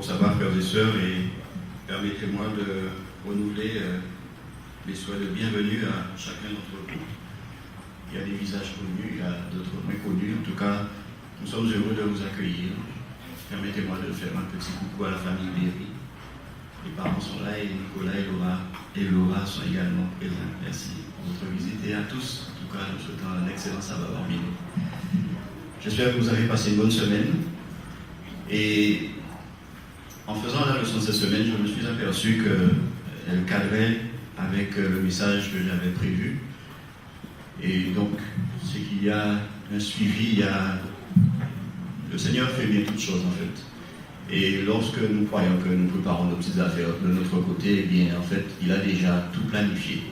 Pour savoir, frères et sœurs, et permettez-moi de renouveler les souhaits de bienvenue à chacun d'entre vous. Il y a des visages connus, il y a d'autres moins connus. En tout cas, nous sommes heureux de vous accueillir. Permettez-moi de faire un petit coucou à la famille Berry. Les parents sont là et Nicolas et Laura sont également présents. Merci pour votre visite et à tous. En tout cas, nous souhaitons un excellent sabbat parmi nous. J'espère que vous avez passé une bonne semaine. Et en faisant la leçon de cette semaine, je me suis aperçu qu'elle cadrait avec le message que j'avais prévu. Et donc, c'est qu'il y a un suivi, le Seigneur fait bien toutes choses en fait. Et lorsque nous croyons que nous préparons nos petites affaires de notre côté, eh bien en fait, il a déjà tout planifié.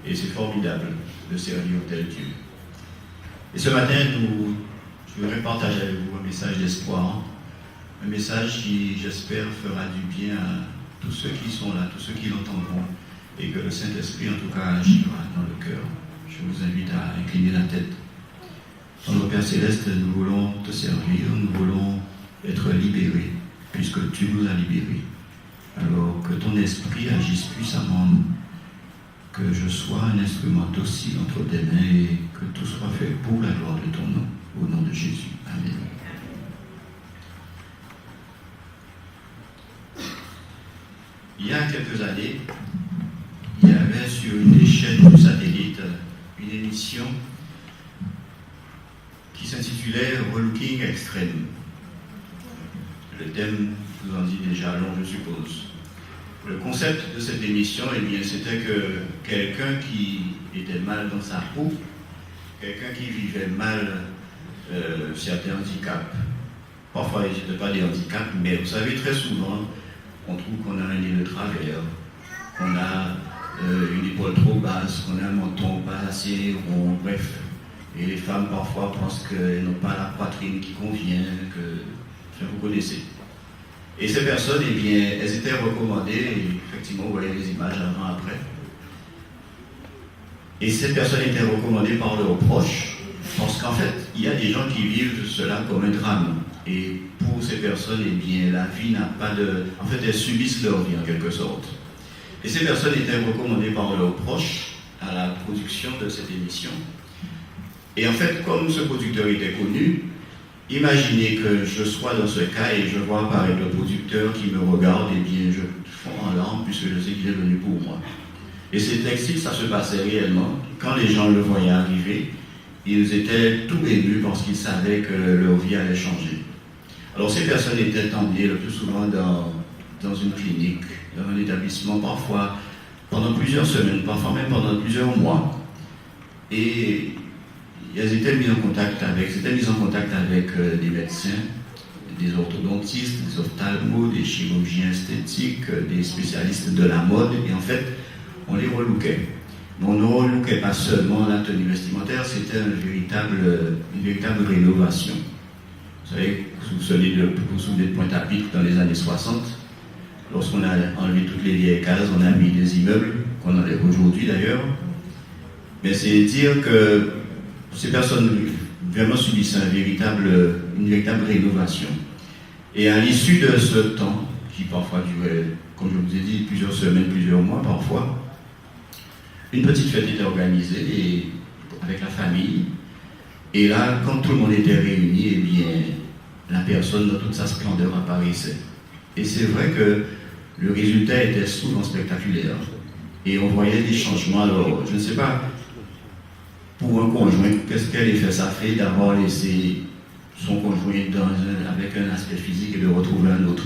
Et c'est formidable de servir tel Dieu. Et ce matin, je voudrais partager avec vous un message d'espoir. Un message qui, j'espère, fera du bien à tous ceux qui sont là, tous ceux qui l'entendront, et que le Saint-Esprit, en tout cas, agira dans le cœur. Je vous invite à incliner la tête. Notre Père Céleste, nous voulons te servir, nous voulons être libérés, puisque tu nous as libérés. Alors que ton Esprit agisse puissamment en nous, que je sois un instrument docile entre tes mains et que tout soit fait pour la gloire de ton nom, au nom de Jésus. Amen. Il y a quelques années, il y avait sur une des chaînes du satellite une émission qui s'intitulait Relooking Extreme. Le thème vous en dit déjà long, je suppose. Le concept de cette émission, eh bien, c'était que quelqu'un qui était mal dans sa peau, quelqu'un qui vivait mal certains handicaps, parfois ils n'étaient pas des handicaps, mais vous savez, très souvent, on trouve qu'on a un nez de travers, qu'on a une épaule trop basse, qu'on a un menton pas assez rond, bref. Et les femmes parfois pensent qu'elles n'ont pas la poitrine qui convient, que vous connaissez. Et ces personnes, eh bien, elles étaient recommandées, et effectivement, vous voyez les images avant-après. Et ces personnes étaient recommandées par leurs proches, parce qu'en fait, il y a des gens qui vivent cela comme un drame. Et pour ces personnes, eh bien, la vie n'a pas de... En fait, elles subissent leur vie en quelque sorte. Et ces personnes étaient recommandées par leurs proches à la production de cette émission. Et en fait, comme ce producteur était connu, imaginez que je sois dans ce cas et je vois apparaître le producteur qui me regarde, et bien je fonds en larmes puisque je sais qu'il est venu pour moi. Et c'est ainsi que ça se passait réellement. Quand les gens le voyaient arriver, ils étaient tout émus parce qu'ils savaient que leur vie allait changer. Alors ces personnes étaient emmenées le plus souvent dans une clinique, dans un établissement, parfois pendant plusieurs semaines, parfois même pendant plusieurs mois. Et elles étaient mises en contact avec des médecins, des orthodontistes, des ophtalmos, des chirurgiens esthétiques, des spécialistes de la mode, et en fait, on les relookait. Mais on ne relookait pas seulement la tenue vestimentaire, c'était une véritable rénovation. Vous savez, vous vous souvenez de Pointe-à-Pitre dans les années 60, lorsqu'on a enlevé toutes les vieilles cases, on a mis des immeubles, qu'on enlève aujourd'hui d'ailleurs. Mais c'est dire que ces personnes vraiment subissent une véritable rénovation. Et à l'issue de ce temps, qui parfois durait, comme je vous ai dit, plusieurs semaines, plusieurs mois parfois, une petite fête était organisée avec la famille. Et là, quand tout le monde était réuni, eh bien, la personne dans toute sa splendeur apparaissait. Et c'est vrai que le résultat était souvent spectaculaire. Et on voyait des changements. Alors, je ne sais pas, pour un conjoint, quel effet ça fait d'avoir laissé son conjoint avec un aspect physique et de retrouver un autre.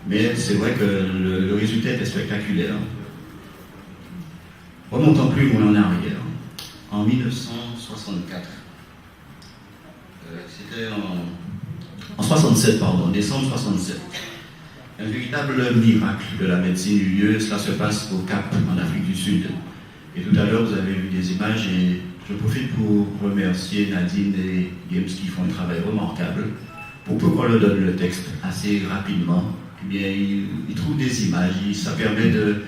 Mais c'est vrai que le résultat était spectaculaire. Remontons plus loin en arrière. En 1964, c'était en 67, pardon, décembre 67. Un véritable miracle de la médecine eut lieu. Cela se passe au Cap, en Afrique du Sud. Et tout à l'heure, vous avez vu des images et je profite pour remercier Nadine et James qui font un travail remarquable. Pour peu qu'on leur donne le texte assez rapidement, eh bien, ils trouvent des images, ça permet de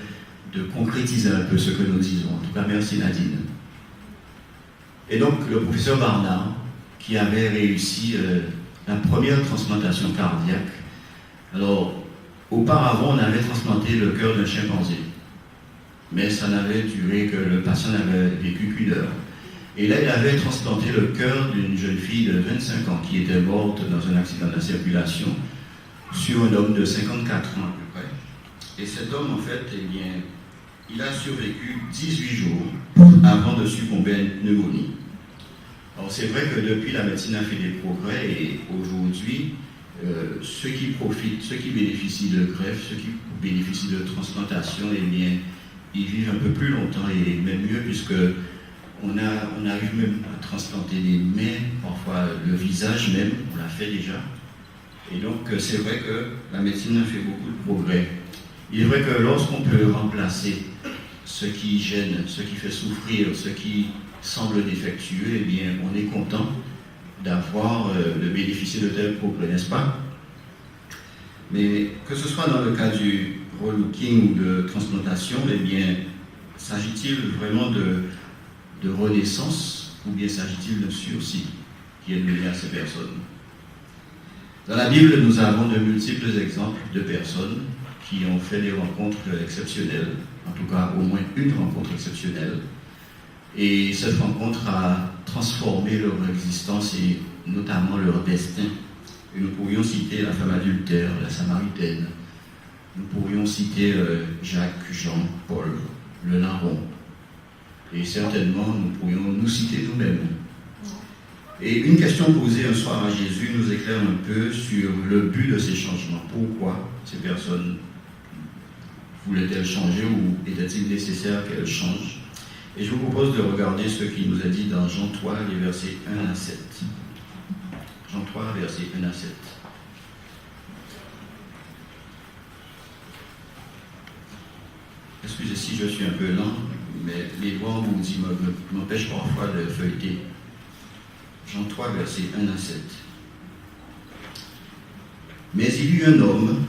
concrétiser un peu ce que nous disons. En tout cas, merci Nadine. Et donc, le professeur Barnard, qui avait réussi la première transplantation cardiaque Alors, auparavant, on avait transplanté le cœur d'un chimpanzé, mais ça n'avait duré que le patient n'avait vécu qu'une heure. Et là, il avait transplanté le cœur d'une jeune fille de 25 ans qui était morte dans un accident de la circulation sur un homme de 54 ans à peu près. Et cet homme, en fait, eh bien, il a survécu 18 jours avant de succomber à une pneumonie. Alors c'est vrai que depuis, la médecine a fait des progrès et aujourd'hui, ceux qui profitent, ceux qui bénéficient de greffe, ceux qui bénéficient de transplantation, eh bien, ils vivent un peu plus longtemps et même mieux puisque on arrive même à transplanter des mains, parfois le visage même, on l'a fait déjà. Et donc c'est vrai que la médecine a fait beaucoup de progrès. Il est vrai que lorsqu'on peut remplacer ce qui gêne, ce qui fait souffrir, ce qui semble défectueux, eh bien on est content d'avoir de bénéficier de tels progrès, n'est-ce pas? Mais que ce soit dans le cas du relooking ou de transplantation, eh bien s'agit-il vraiment de renaissance ou bien s'agit-il de sursis qui est donné à ces personnes? Dans la Bible, nous avons de multiples exemples de personnes qui ont fait des rencontres exceptionnelles, en tout cas au moins une rencontre exceptionnelle. Et cette rencontre a transformé leur existence et notamment leur destin. Et nous pourrions citer la femme adultère, la Samaritaine. Nous pourrions citer Jacques, Jean, Paul, le larron. Et certainement, nous pourrions nous citer nous-mêmes. Et une question posée un soir à Jésus nous éclaire un peu sur le but de ces changements. Pourquoi ces personnes voulaient-elles changer ou était-il nécessaire qu'elles changent? Et je vous propose de regarder ce qu'il nous a dit dans Jean 3, les versets 1 à 7. Jean 3, versets 1 à 7. Excusez si je suis un peu lent, mais les voix m'empêchent parfois de feuilleter. Jean 3, versets 1 à 7. Mais il y eut un homme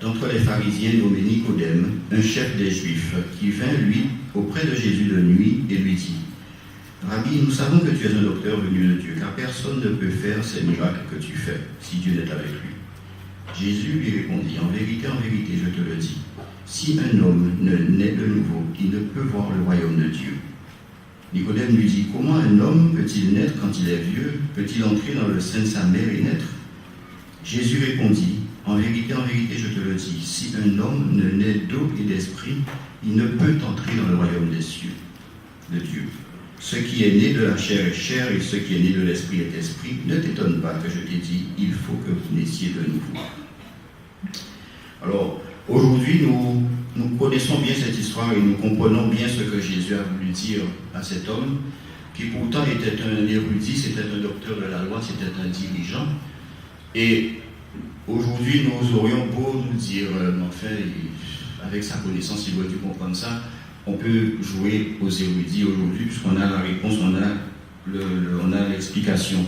d'entre les pharisiens nommé Nicodème, un chef des Juifs, qui vint, lui, auprès de Jésus de nuit et lui dit: Rabbi, nous savons que tu es un docteur venu de Dieu, car personne ne peut faire ces miracles que tu fais, si Dieu n'est avec lui. Jésus lui répondit: en vérité, je te le dis, si un homme ne naît de nouveau, il ne peut voir le royaume de Dieu. Nicodème lui dit: comment un homme peut-il naître quand il est vieux? Peut-il entrer dans le sein de sa mère et naître? Jésus répondit: en vérité, je te le dis, si un homme ne naît d'eau et d'esprit, il ne peut entrer dans le royaume des cieux, de Dieu. Ce qui est né de la chair est chair, et ce qui est né de l'esprit est esprit. Ne t'étonne pas que je t'ai dit, il faut que vous naissiez de nouveau. Alors, aujourd'hui, nous connaissons bien cette histoire et nous comprenons bien ce que Jésus a voulu dire à cet homme, qui pourtant était un érudit, c'était un docteur de la loi, c'était un dirigeant. Et aujourd'hui, nous aurions beau nous dire, enfin, avec sa connaissance, il aurait dû comprendre ça. On peut jouer aux érudits aujourd'hui, puisqu'on a la réponse, on a l'explication.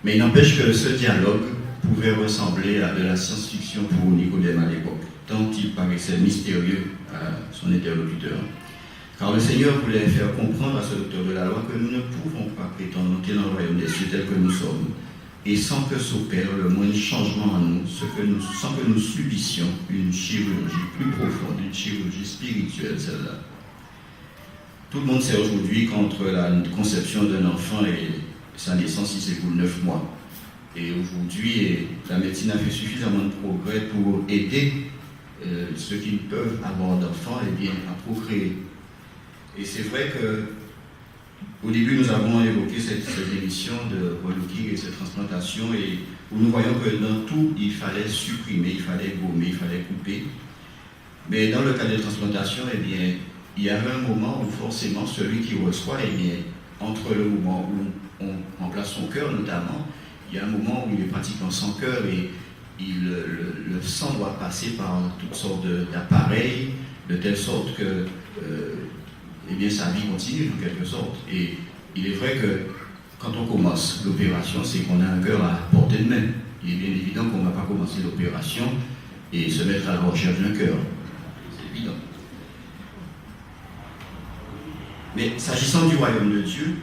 Mais il n'empêche que ce dialogue pouvait ressembler à de la science-fiction pour Nicodème à l'époque, tant il paraissait mystérieux à son interlocuteur. Car le Seigneur voulait faire comprendre à ce docteur de la loi que nous ne pouvons pas prétendre entrer dans le royaume des cieux tel que nous sommes, et sans que s'opère le moindre changement en nous, sans que nous subissions une chirurgie plus profonde, une chirurgie spirituelle, celle-là. Tout le monde sait aujourd'hui qu'entre la conception d'un enfant et sa naissance, il s'écoule 9 mois. Et aujourd'hui, la médecine a fait suffisamment de progrès pour aider ceux qui ne peuvent avoir d'enfants à procréer. Et c'est vrai qu'au début, nous avons évoqué cette émission de relooking et cette transplantation, et où nous voyons que dans tout, il fallait supprimer, il fallait gommer, il fallait couper. Mais dans le cas des transplantations, il y avait un moment où forcément celui qui reçoit, entre le moment où on remplace son cœur notamment, il y a un moment où il est pratiquement sans cœur et le sang doit passer par toutes sortes d'appareils, de telle sorte que sa vie continue en quelque sorte. Et il est vrai que quand on commence l'opération, c'est qu'on a un cœur à portée de main. Il est bien évident qu'on ne va pas commencer l'opération et se mettre à la recherche d'un cœur. C'est évident. Mais s'agissant du royaume de Dieu,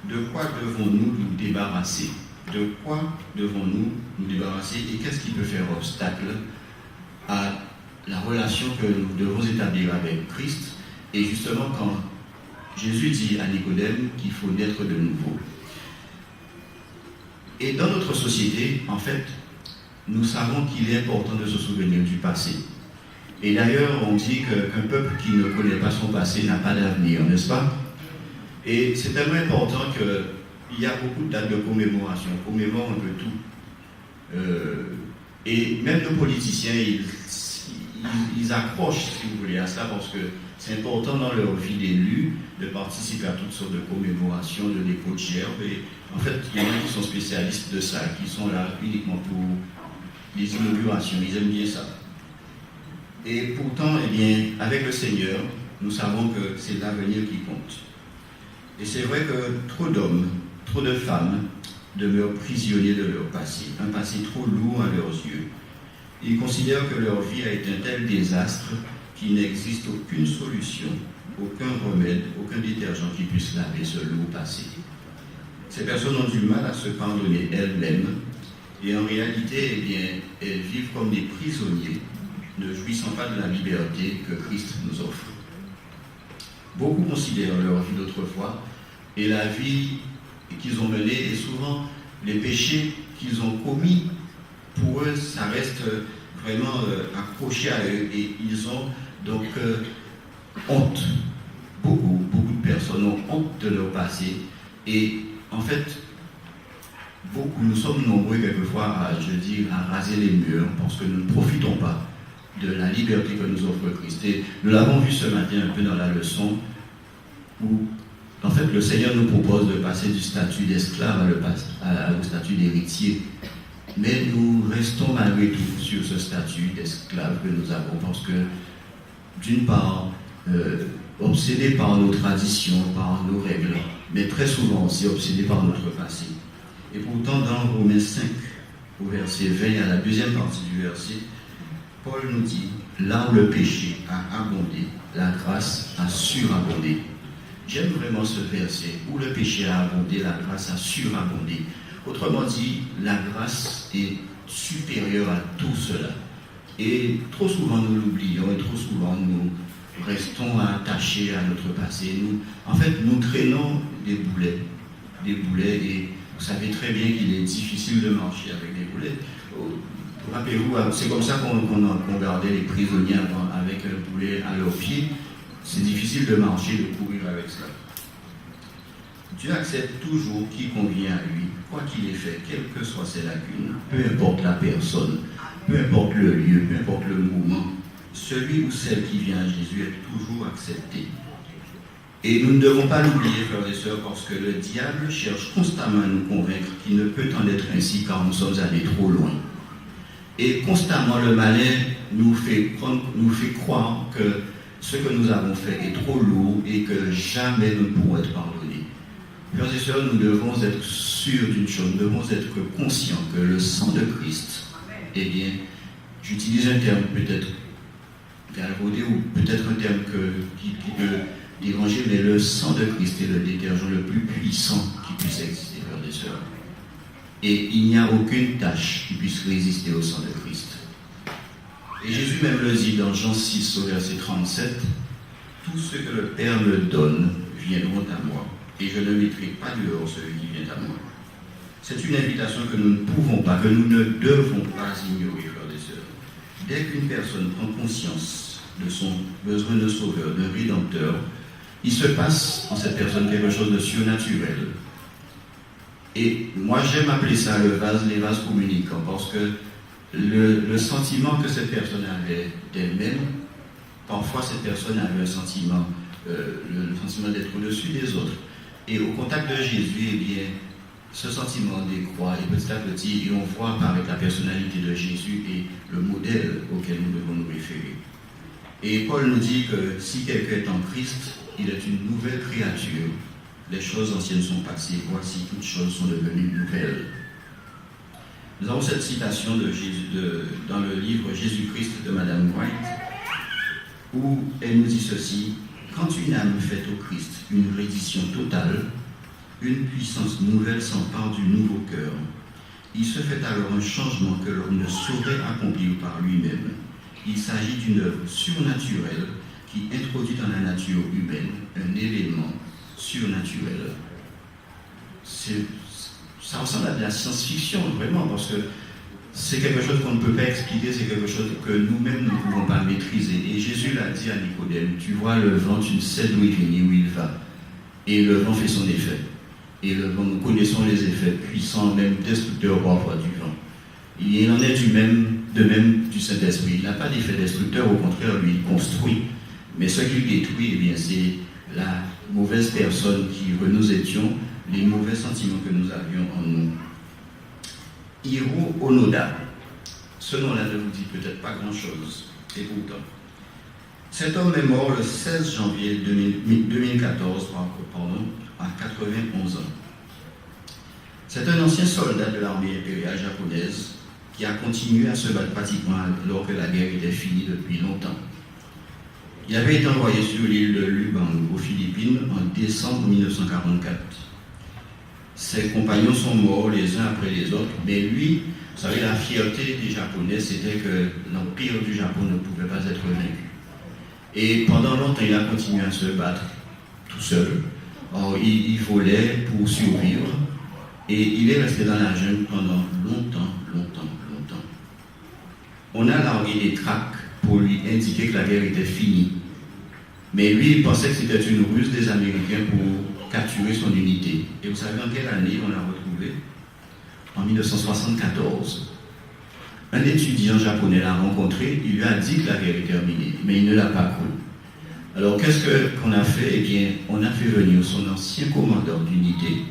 de quoi devons-nous nous débarrasser? De quoi devons-nous nous débarrasser et qu'est-ce qui peut faire obstacle à la relation que nous devons établir avec Christ. Et justement, quand Jésus dit à Nicodème qu'il faut naître de nouveau. Et dans notre société, en fait, nous savons qu'il est important de se souvenir du passé. Et d'ailleurs, on dit qu'un peuple qui ne connaît pas son passé n'a pas d'avenir, n'est-ce pas? Et c'est tellement important qu'il y a beaucoup de dates de commémoration. On commémore un peu tout. Et même nos politiciens, ils accrochent, si vous voulez, à ça, parce que c'est important dans leur vie d'élu de participer à toutes sortes de commémorations, de dépôts de gerbes. Et en fait, il y en a qui sont spécialistes de ça, qui sont là uniquement pour les inaugurations. Ils aiment bien ça. Et pourtant, eh bien, avec le Seigneur, nous savons que c'est l'avenir qui compte. Et c'est vrai que trop d'hommes, trop de femmes demeurent prisonniers de leur passé, un passé trop lourd à leurs yeux. Ils considèrent que leur vie a été un tel désastre qu'il n'existe aucune solution, aucun remède, aucun détergent qui puisse laver ce lourd passé. Ces personnes ont du mal à se pardonner elles-mêmes et en réalité, eh bien, elles vivent comme des prisonniers, ne jouissant pas de la liberté que Christ nous offre. Beaucoup considèrent leur vie d'autrefois et la vie qu'ils ont menée et souvent les péchés qu'ils ont commis, pour eux, ça reste vraiment accroché à eux et ils ont donc honte. Beaucoup de personnes ont honte de leur passé et en fait, nous sommes nombreux quelquefois à raser les murs parce que nous ne profitons pas de la liberté que nous offre Christ. Et nous l'avons vu ce matin un peu dans la leçon où en fait le Seigneur nous propose de passer du statut d'esclave au statut d'héritier. Mais nous restons malgré tout sur ce statut d'esclave que nous avons parce que d'une part obsédés par nos traditions, par nos règles, mais très souvent aussi obsédés par notre passé. Et pourtant dans Romains 5, au verset 20, à la deuxième partie du verset, Paul nous dit, là où le péché a abondé, la grâce a surabondé. J'aime vraiment ce verset, où le péché a abondé, la grâce a surabondé. Autrement dit, la grâce est supérieure à tout cela. Et trop souvent nous l'oublions, et trop souvent nous restons attachés à notre passé. Nous traînons des boulets, et vous savez très bien qu'il est difficile de marcher avec des boulets. Rappelez-vous, c'est comme ça qu'on gardait les prisonniers avec un boulet à leurs pieds. C'est difficile de marcher, de courir avec cela. Dieu accepte toujours qui convient à lui, quoi qu'il ait fait, quelles que soient ses lacunes, peu importe la personne, peu importe le lieu, peu importe le moment. Celui ou celle qui vient à Jésus est toujours accepté. Et nous ne devons pas l'oublier, frères et sœurs, parce que le diable cherche constamment à nous convaincre qu'il ne peut en être ainsi car nous sommes allés trop loin. Et constamment, le malin nous fait croire que ce que nous avons fait est trop lourd et que jamais nous ne pourrons être pardonnés. Frères et sœurs, nous devons être sûrs d'une chose, nous devons être conscients que le sang de Christ, eh bien, j'utilise un terme peut-être galvaudé ou peut-être un terme qui peut déranger, mais le sang de Christ est le détergent le plus puissant qui puisse exister, frères et sœurs. Et il n'y a aucune tâche qui puisse résister au sang de Christ. Et Jésus même le dit dans Jean 6 au verset 37, « Tout ce que le Père me donne viendront à moi, et je ne mettrai pas dehors celui qui vient à moi. » C'est une invitation que nous ne pouvons pas, que nous ne devons pas ignorer, frères et sœurs. Dès qu'une personne prend conscience de son besoin de sauveur, de rédempteur, il se passe en cette personne quelque chose de surnaturel. Et moi j'aime appeler ça les vases communicants, parce que le sentiment que cette personne avait d'elle-même, parfois cette personne avait un sentiment, le sentiment d'être au-dessus des autres. Et au contact de Jésus, eh bien, ce sentiment décroît et petit à petit, et on voit apparaître la personnalité de Jésus et le modèle auquel nous devons nous référer. Et Paul nous dit que si quelqu'un est en Christ, il est une nouvelle créature. Les choses anciennes sont passées, voici toutes choses sont devenues nouvelles. Nous avons cette citation de Jésus, dans le livre Jésus-Christ de Madame White, où elle nous dit ceci: quand une âme fait au Christ une reddition totale, une puissance nouvelle s'empare du nouveau cœur. Il se fait alors un changement que l'homme ne saurait accomplir par lui-même. Il s'agit d'une œuvre surnaturelle qui introduit dans la nature humaine un élément surnaturel. Ça ressemble à de la science-fiction, vraiment, parce que c'est quelque chose qu'on ne peut pas expliquer, c'est quelque chose que nous-mêmes ne pouvons pas maîtriser. Et Jésus l'a dit à Nicodème, tu vois le vent, tu ne sais d'où il vient ni où il va. Et le vent fait son effet. Et le vent, nous connaissons les effets puissants, même destructeurs parfois du vent. Il en est de même du Saint-Esprit. Il n'a pas d'effet destructeur, au contraire, lui, il construit. Mais ce qu'il détruit, eh bien, c'est la mauvaise personne qui nous étions, les mauvais sentiments que nous avions en nous. Hiro Onoda, ce nom-là ne vous dit peut-être pas grand-chose, et pourtant. Cet homme est mort le 16 janvier 2014, à 91 ans. C'est un ancien soldat de l'armée impériale japonaise qui a continué à se battre pratiquement alors que la guerre était finie depuis longtemps. Il avait été envoyé sur l'île de Lubang, aux Philippines, en décembre 1944. Ses compagnons sont morts les uns après les autres, mais lui, vous savez, la fierté des Japonais, c'était que l'empire du Japon ne pouvait pas être vaincu. Et pendant longtemps, il a continué à se battre tout seul. Or, il volait pour survivre, et il est resté dans la jungle pendant longtemps. On a largué des tracts pour lui indiquer que la guerre était finie. Mais lui, il pensait que c'était une ruse des Américains pour capturer son unité. Et vous savez en quelle année on l'a retrouvé? En 1974. Un étudiant japonais l'a rencontré, il lui a dit que la guerre est terminée, mais il ne l'a pas cru. Alors qu'est-ce qu'on a fait? Eh bien, on a fait venir son ancien commandeur d'unité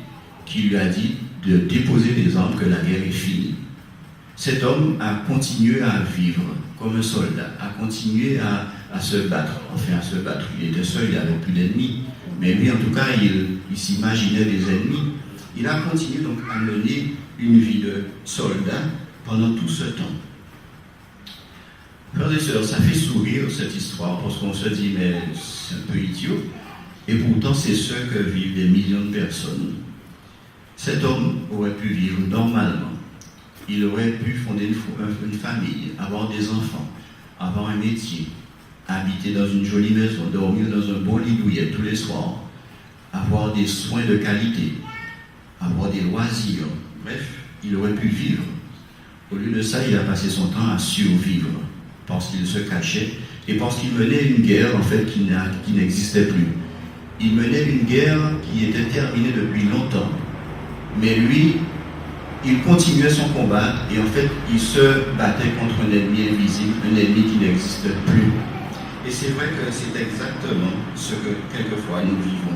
qui lui a dit de déposer des armes, que la guerre est finie. Cet homme a continué à vivre comme un soldat, a continué à se battre. Enfin, à se battre. Il était seul, il n'avait plus d'ennemis. Mais lui, en tout cas, il s'imaginait des ennemis. Il a continué donc à mener une vie de soldat pendant tout ce temps. Frères et sœurs, ça fait sourire cette histoire parce qu'on se dit, mais c'est un peu idiot. Et pourtant, c'est ce que vivent des millions de personnes. Cet homme aurait pu vivre normalement. Il aurait pu fonder une famille, avoir des enfants, avoir un métier, habiter dans une jolie maison, dormir dans un bon lit douillet tous les soirs, avoir des soins de qualité, avoir des loisirs. Bref, il aurait pu vivre. Au lieu de ça, il a passé son temps à survivre parce qu'il se cachait et parce qu'il menait une guerre en fait qui n'existait plus. Il menait une guerre qui était terminée depuis longtemps, mais lui, il continuait son combat et en fait, il se battait contre un ennemi invisible, un ennemi qui n'existe plus. Et c'est vrai que c'est exactement ce que quelquefois nous vivons.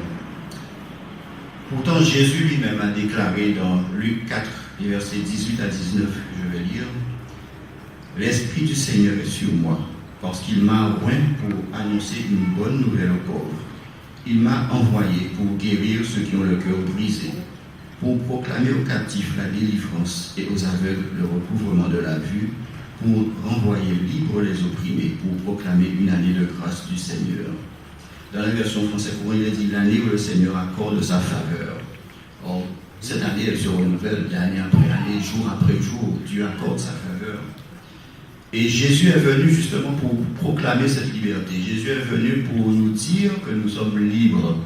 Pourtant, Jésus lui-même a déclaré dans Luc 4, versets 18 à 19, je vais lire, « L'Esprit du Seigneur est sur moi, parce qu'il m'a oint pour annoncer une bonne nouvelle aux pauvres. Il m'a envoyé pour guérir ceux qui ont le cœur brisé, pour proclamer aux captifs la délivrance et aux aveugles le recouvrement de la vue, pour renvoyer libres les opprimés, pour proclamer une année de grâce du Seigneur. » Dans la version française courante, il est dit l'année où le Seigneur accorde sa faveur. Or, cette année, elle se renouvelle d'année après année, jour après jour. Dieu accorde sa faveur. Et Jésus est venu justement pour proclamer cette liberté. Jésus est venu pour nous dire que nous sommes libres.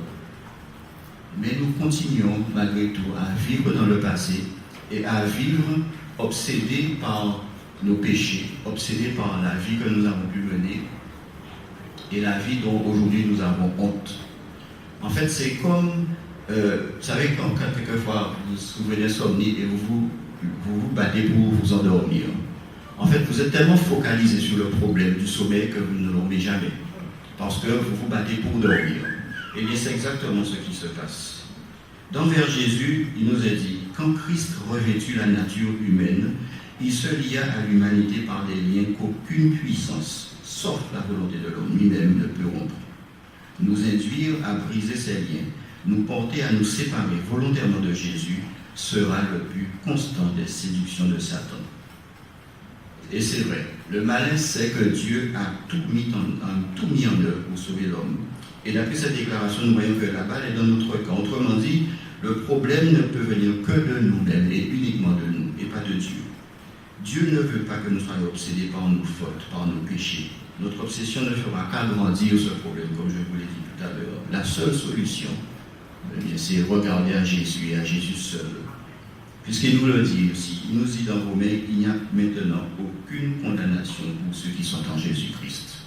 Mais nous continuons malgré tout à vivre dans le passé et à vivre obsédés par nos péchés, obsédés par la vie que nous avons pu mener et la vie dont aujourd'hui nous avons honte. En fait, c'est comme, vous savez, quand quelquefois vous souvenez somnifs et vous vous battez pour vous endormir. En fait, vous êtes tellement focalisé sur le problème du sommeil que vous ne dormez jamais. Parce que vous vous battez pour dormir. Et bien, c'est exactement ce qui se passe. Dans vers Jésus, il nous est dit, quand Christ revêtut la nature humaine, il se lia à l'humanité par des liens qu'aucune puissance, sauf la volonté de l'homme lui-même, ne peut rompre. Nous induire à briser ces liens, nous porter à nous séparer volontairement de Jésus, sera le but constant des séductions de Satan. Et c'est vrai, le malin sait que Dieu a tout mis en œuvre pour sauver l'homme. Et d'après cette déclaration, nous voyons que la balle est dans notre camp. Autrement dit, le problème ne peut venir que de nous-mêmes et uniquement de nous, et pas de Dieu. Dieu ne veut pas que nous soyons obsédés par nos fautes, par nos péchés. Notre obsession ne fera qu'agrandir ce problème, comme je vous l'ai dit tout à l'heure. La seule solution, c'est regarder à Jésus et à Jésus seul. Puisqu'il nous le dit aussi, il nous dit dans Romains, il n'y a maintenant aucune condamnation pour ceux qui sont en Jésus-Christ.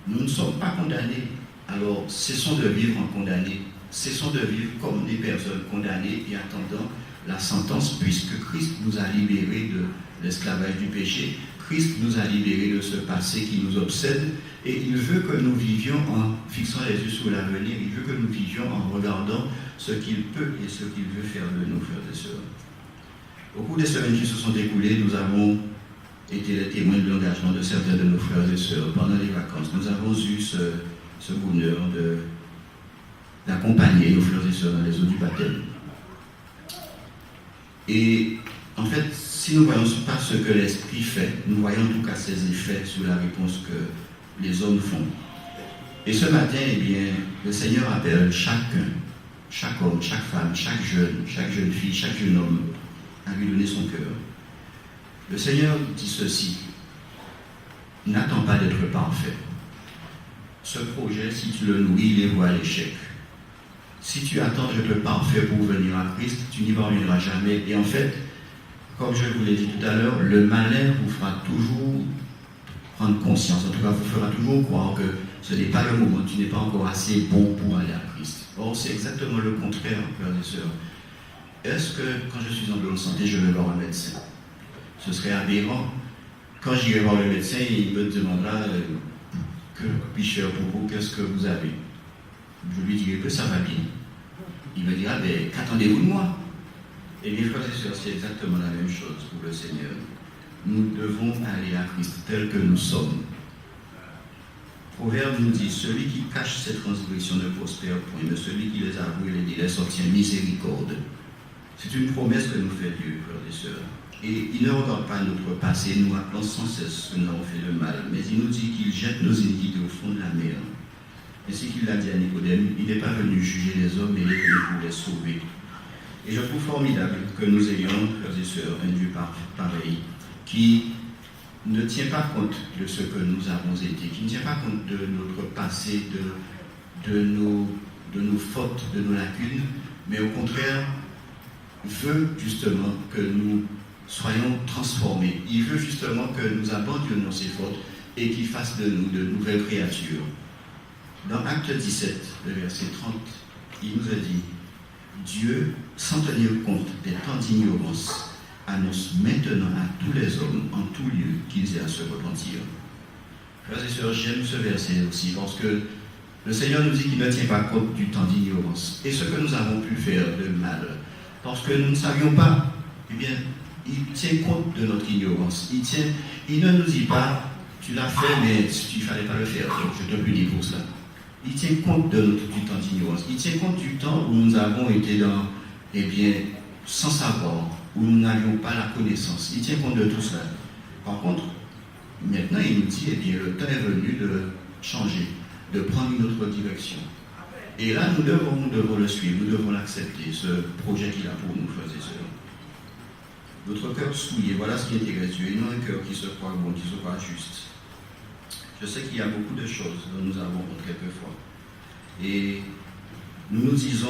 Nous ne sommes pas condamnés, alors cessons de vivre en condamnés, cessons de vivre comme des personnes condamnées et attendant la sentence, puisque Christ nous a libérés de l'esclavage du péché. Christ nous a libérés de ce passé qui nous obsède et il veut que nous vivions en fixant les yeux sur l'avenir, il veut que nous vivions en regardant ce qu'il peut et ce qu'il veut faire de nous, frères et sœurs. Au cours des semaines qui se sont écoulées, nous avons été les témoins de l'engagement de certains de nos frères et sœurs pendant les vacances. Nous avons eu ce bonheur d'accompagner nos frères et sœurs dans les eaux du baptême. Et en fait, si nous ne voyons pas ce que l'Esprit fait, nous voyons en tout cas ses effets sur la réponse que les hommes font. Et ce matin, eh bien, le Seigneur appelle chacun, chaque homme, chaque femme, chaque jeune fille, chaque jeune homme à lui donner son cœur. Le Seigneur dit ceci: n'attends pas d'être parfait. Ce projet, si tu le nourris, il est voué à l'échec. Si tu attends d'être parfait pour venir à Christ, tu n'y parviendras jamais. Et en fait, comme je vous l'ai dit tout à l'heure, le malin vous fera toujours prendre conscience, en tout cas vous fera toujours croire que ce n'est pas le moment, tu n'es pas encore assez bon pour aller à Christ. Or, c'est exactement le contraire, frères et sœurs. Est-ce que quand je suis en bonne santé, je vais voir un médecin? Ce serait aberrant. Quand j'irai voir le médecin, il me demandera que puis-je faire pour vous, qu'est-ce que vous avez? Je lui dirai que ça va bien. Il me dira, mais qu'attendez-vous de moi? Et bien, frères et sœurs, c'est exactement la même chose pour le Seigneur. Nous devons aller à Christ tel que nous sommes. Proverbe nous dit, celui qui cache ses transgressions ne prospère point, mais celui qui les avoue et les délaisse obtient miséricorde. C'est une promesse que nous fait Dieu, frères et sœurs. Et il ne regarde pas notre passé, nous rappelant sans cesse ce que nous avons fait de mal, mais il nous dit qu'il jette nos iniquités au fond de la mer. Ainsi qu'il l'a dit à Nicodème, il n'est pas venu juger les hommes, mais il est venu pour les sauver. Et je trouve formidable que nous ayons, frères et sœurs, un Dieu pareil, qui ne tient pas compte de ce que nous avons été, qui ne tient pas compte de notre passé, de nos fautes, de nos lacunes, mais au contraire, veut justement que nous soyons transformés. Il veut justement que nous abandonnions ces fautes et qu'il fasse de nous de nouvelles créatures. Dans Acte 17, le verset 30, il nous a dit, Dieu, sans tenir compte des temps d'ignorance, annonce maintenant à tous les hommes, en tout lieu, qu'ils aient à se repentir. Frères et sœurs, j'aime ce verset aussi, parce que le Seigneur nous dit qu'il ne tient pas compte du temps d'ignorance. Et ce que nous avons pu faire de mal, parce que nous ne savions pas, eh bien, il tient compte de notre ignorance. Il ne nous dit pas, tu l'as fait, mais il ne fallait pas le faire, donc je te punis pour cela. Il tient compte du temps d'ignorance. Il tient compte du temps où nous avons été sans savoir, où nous n'avions pas la connaissance. Il tient compte de tout cela. Par contre, maintenant, il nous dit, le temps est venu de changer, de prendre une autre direction. Et là, nous devons le suivre, nous devons l'accepter, ce projet qu'il a pour nous, frères et sœurs. Notre cœur souillé, voilà ce qui intéresse Dieu, et non un cœur qui se croit bon, qui se croit juste. Je sais qu'il y a beaucoup de choses dont nous avons honte quelquefois. Et nous nous disons,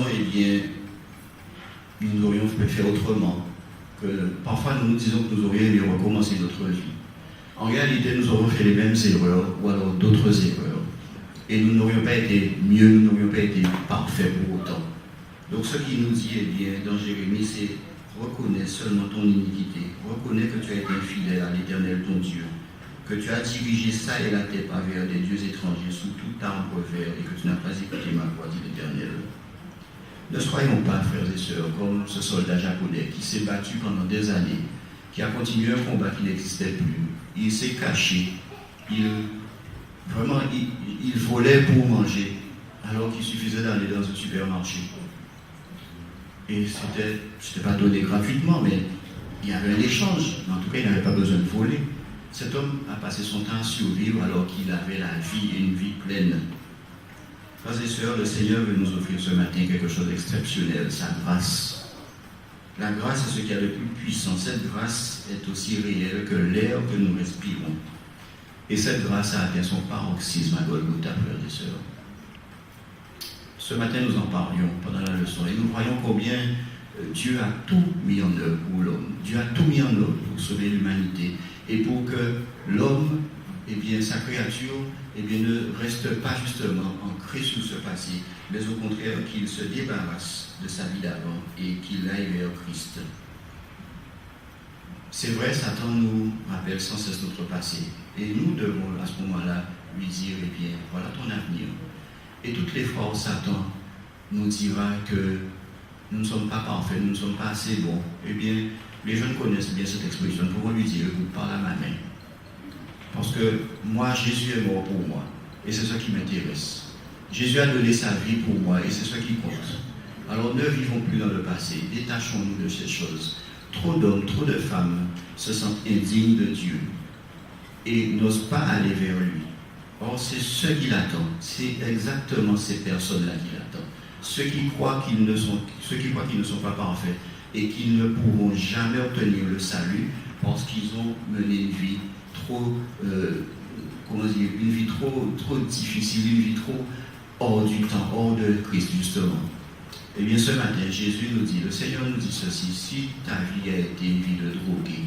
nous aurions pu faire autrement. Parfois, nous nous disons que nous aurions aimé recommencer notre vie. En réalité, nous aurions fait les mêmes erreurs, ou alors d'autres erreurs. Et nous n'aurions pas été mieux, nous n'aurions pas été parfaits pour autant. Donc ce qu'il nous dit, dans Jérémie, c'est reconnais seulement ton iniquité. Reconnais que tu as été infidèle à l'Éternel, ton Dieu. Que tu as dirigé ça et la tes pas vers des dieux étrangers sous tout arbre vert et que tu n'as pas écouté ma voix, dit l'Éternel. Ne soyons pas, frères et sœurs, comme ce soldat japonais qui s'est battu pendant des années, qui a continué un combat qui n'existait plus. Il s'est caché. Il volait pour manger, alors qu'il suffisait d'aller dans un supermarché. Et c'était pas donné gratuitement, mais il y avait un échange. En tout cas, il n'avait pas besoin de voler. Cet homme a passé son temps à survivre alors qu'il avait la vie et une vie pleine. Frères et sœurs, le Seigneur veut nous offrir ce matin quelque chose d'exceptionnel, sa grâce. La grâce est ce qu'il y a de plus puissant. Cette grâce est aussi réelle que l'air que nous respirons. Et cette grâce a atteint son paroxysme à Golgotha, frères et sœurs. Ce matin, nous en parlions pendant la leçon et nous voyons combien Dieu a tout mis en œuvre pour l'homme. Dieu a tout mis en œuvre pour sauver l'humanité et pour que l'homme, sa créature, ne reste pas justement ancré sur ce passé, mais au contraire qu'il se débarrasse de sa vie d'avant et qu'il aille vers Christ. C'est vrai, Satan nous rappelle sans cesse notre passé. Et nous devons à ce moment-là lui dire, voilà ton avenir. Et toutes les fois où Satan nous dira que nous ne sommes pas parfaits, nous ne sommes pas assez bons, les jeunes connaissent bien cette expression. Nous pouvons lui dire, écoute, parle à ma main. Parce que moi, Jésus est mort pour moi. Et c'est ce qui m'intéresse. Jésus a donné sa vie pour moi et c'est ce qui compte. Alors ne vivons plus dans le passé. Détachons-nous de ces choses. Trop d'hommes, trop de femmes se sentent indignes de Dieu et n'osent pas aller vers lui. Or, c'est ce qu'il attend. C'est exactement ces personnes-là qu'il attend. Ceux qui croient qu'ils ne sont pas parfaits et qu'ils ne pourront jamais obtenir le salut parce qu'ils ont mené une vie trop difficile, une vie trop hors du temps, hors de Christ, justement. Ce matin, Jésus nous dit, le Seigneur nous dit ceci, si ta vie a été une vie de drogué,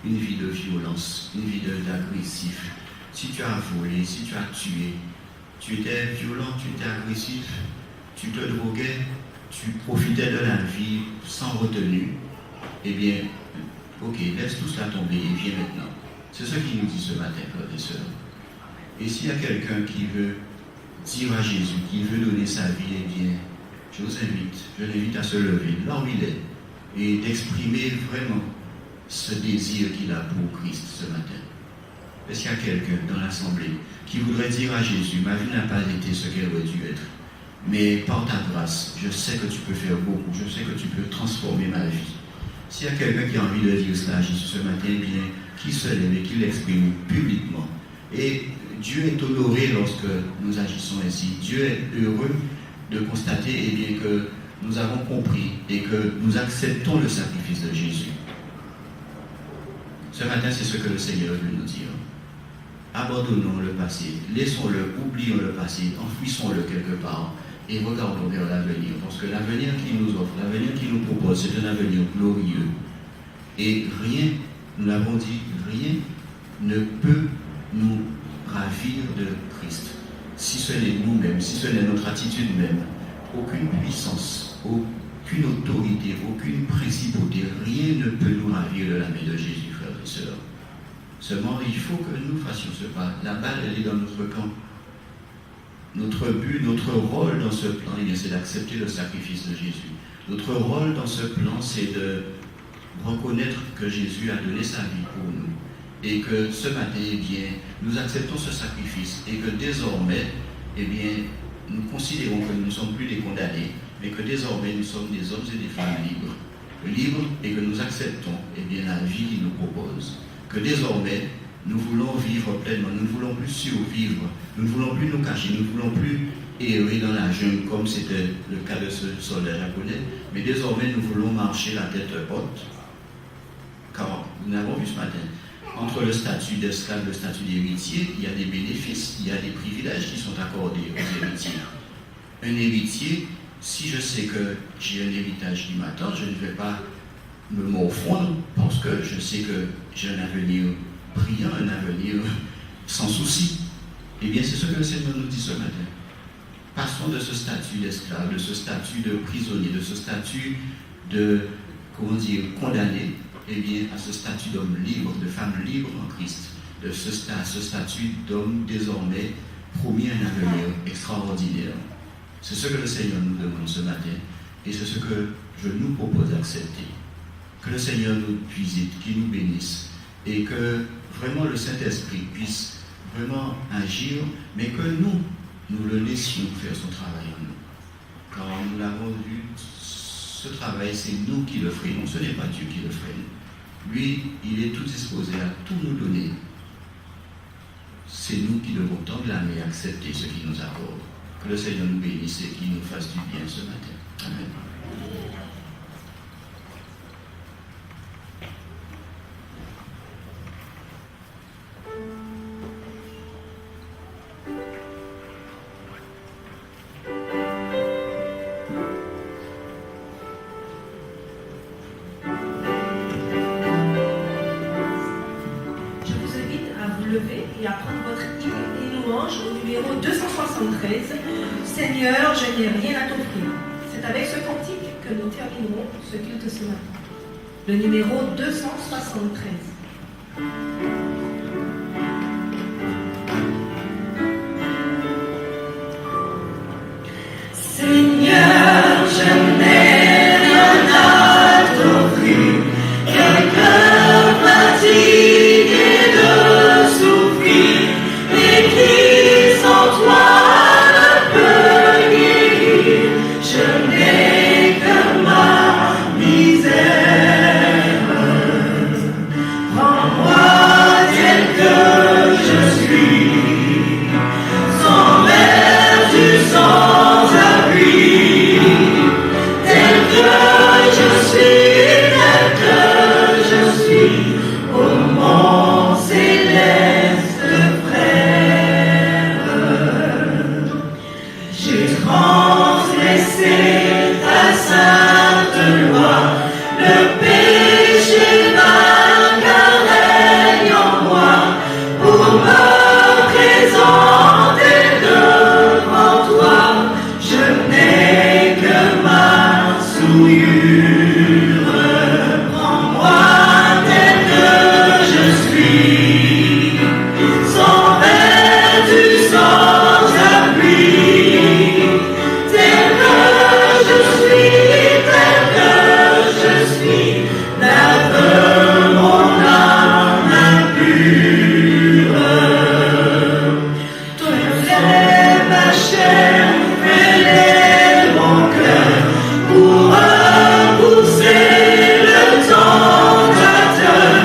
une vie de violence, une vie d'agressif, si tu as volé, si tu as tué, tu étais violent, tu étais agressif, tu te droguais, tu profitais de la vie sans retenue, laisse tout cela tomber et viens maintenant. C'est ce qu'il nous dit ce matin, frères et sœurs. Et s'il y a quelqu'un qui veut dire à Jésus, qui veut donner sa vie, je l'invite à se lever là où il est et d'exprimer vraiment ce désir qu'il a pour Christ ce matin. Est-ce qu'il y a quelqu'un dans l'assemblée qui voudrait dire à Jésus, ma vie n'a pas été ce qu'elle aurait dû être, mais par ta grâce, je sais que tu peux faire beaucoup, je sais que tu peux transformer ma vie. S'il y a quelqu'un qui a envie de dire cela à Jésus ce matin, qu'il se lève et qu'il l'exprime publiquement. Et Dieu est honoré lorsque nous agissons ainsi. Dieu est heureux de constater que nous avons compris et que nous acceptons le sacrifice de Jésus. Ce matin, c'est ce que le Seigneur veut nous dire. Abandonnons le passé, laissons-le, oublions le passé, enfouissons-le quelque part et regardons vers l'avenir. Parce que l'avenir qu'il nous offre, l'avenir qu'il nous propose, c'est un avenir glorieux. Et rien, nous l'avons dit, rien ne peut nous ravir de Christ. Si ce n'est nous-mêmes, si ce n'est notre attitude même, aucune puissance, aucune autorité, aucune principauté, rien ne peut nous ravir de la main de Jésus, frères et sœurs. Seulement, il faut que nous fassions ce pas. La balle, elle est dans notre camp. Notre but, notre rôle dans ce plan, c'est d'accepter le sacrifice de Jésus. Notre rôle dans ce plan, c'est de reconnaître que Jésus a donné sa vie pour nous. Et que ce matin, nous acceptons ce sacrifice. Et que désormais, nous considérons que nous ne sommes plus des condamnés, mais que désormais, nous sommes des hommes et des femmes libres. Libres et que nous acceptons la vie qu'il nous propose. Que désormais, nous voulons vivre pleinement, nous ne voulons plus survivre, nous ne voulons plus nous cacher, nous ne voulons plus errer dans la jungle comme c'était le cas de ce soldat japonais, mais désormais nous voulons marcher la tête haute, car nous l'avons vu ce matin, entre le statut d'esclave et le statut d'héritier, il y a des bénéfices, il y a des privilèges qui sont accordés aux héritiers. Un héritier, si je sais que j'ai un héritage qui m'attend, je ne vais pas me morfondre parce que je sais que j'ai un avenir brillant, un avenir sans souci. C'est ce que le Seigneur nous dit ce matin. Passons de ce statut d'esclave, de ce statut de prisonnier, de ce statut de, condamné, à ce statut d'homme libre, de femme libre en Christ, de ce statut d'homme désormais promis un avenir extraordinaire. C'est ce que le Seigneur nous demande ce matin et c'est ce que je nous propose d'accepter. Que le Seigneur nous visite, qu'il nous bénisse et que vraiment le Saint-Esprit puisse vraiment agir, mais que nous le laissions faire son travail en nous. Car nous l'avons vu, ce travail, c'est nous qui le ferons, ce n'est pas Dieu qui le fera. Lui, il est tout disposé à tout nous donner. C'est nous qui devons tendre la main et accepter ce qu'il nous accorde. Que le Seigneur nous bénisse et qu'il nous fasse du bien ce matin. Amen. vous lever et à prendre votre hymne et louange au numéro 273. Seigneur, je n'ai rien à t'offrir. C'est avec ce cantique que nous terminerons ce culte ce matin. Le numéro 273. Seigneur, je n'ai rien à t'offrir, qu'un cœur fatigué de souffrir, et qui sans toi ne peut guérir. Je n'ai que ma misère. Prends-moi tel que je suis, sans vertu, sans abri, tel que je suis, ô mon céleste frère. J'ai transgressé ta sainte loi, le péché vainqueur règne en moi, pour me présenter devant toi. Je n'ai que ma souillure. Prends-moi tel que je suis, sans vertu, sans appui, tel que je suis, lave mon âme impure. Touche ma chair, fais mon cœur, pour repousser le tentateur.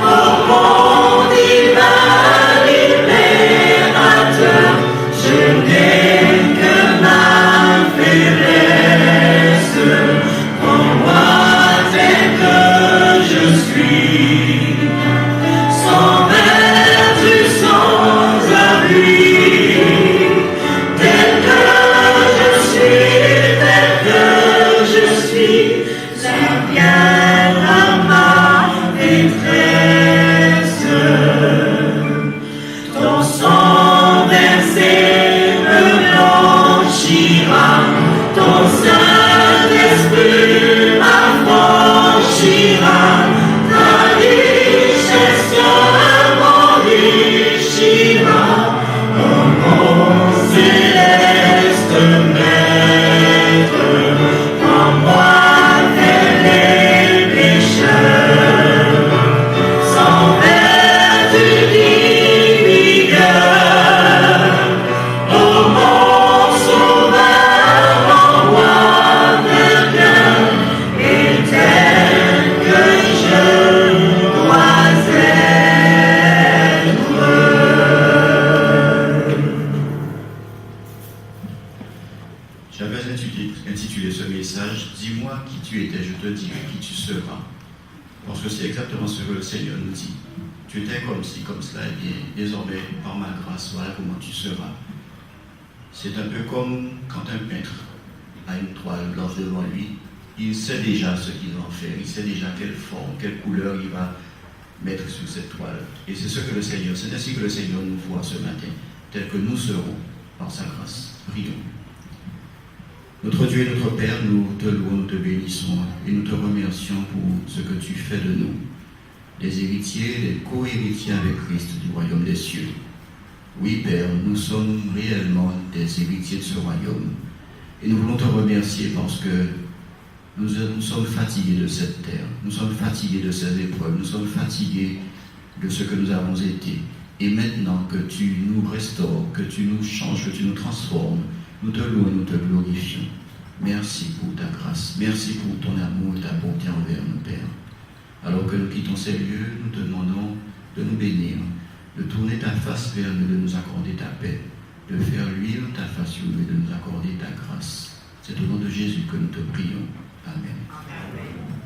Oh mon divin libérateur, je n'ai que ma faiblesse. Prends-moi tel que je suis, sans vertu, sans abri, tel que je suis, là vient à ma détresse. Ton sang versé me blanchira, ton Saint-Esprit m'affranchira, ta richesse m'enrichira, oh mon céleste Maître. Prends-moi tel les pécheurs, sans vertu ni vigueur. Oh mon sauveur, rends-moi quelqu'un, et tel que je dois être. J'avais intitulé ce message « Dis-moi qui tu étais, je te dirai qui tu seras ». Parce que c'est exactement ce que le Seigneur nous dit. Tu étais comme ci, comme cela, et bien désormais, par ma grâce, voilà comment tu seras. C'est un peu comme quand un peintre a une toile blanche devant lui, il sait déjà ce qu'il va en faire, il sait déjà quelle forme, quelle couleur il va mettre sur cette toile. Et c'est ce que le Seigneur, c'est ainsi que le Seigneur nous voit ce matin, tel que nous serons par sa grâce. Prions. Notre Dieu et notre Père, nous te louons, nous te bénissons et nous te remercions pour ce que tu fais de nous, les héritiers, les co-héritiers avec Christ du royaume des cieux. Oui, Père, nous sommes réellement des héritiers de ce royaume et nous voulons te remercier parce que nous sommes fatigués de cette terre, nous sommes fatigués de ces épreuves, nous sommes fatigués de ce que nous avons été. Et maintenant que tu nous restaures, que tu nous changes, que tu nous transformes, nous te louons et nous te glorifions. Merci pour ta grâce. Merci pour ton amour et ta bonté envers nous, Père. Alors que nous quittons ces lieux, nous te demandons de nous bénir, de tourner ta face vers nous, de nous accorder ta paix, de faire luire ta face sur nous et de nous accorder ta grâce. C'est au nom de Jésus que nous te prions. Amen. Amen.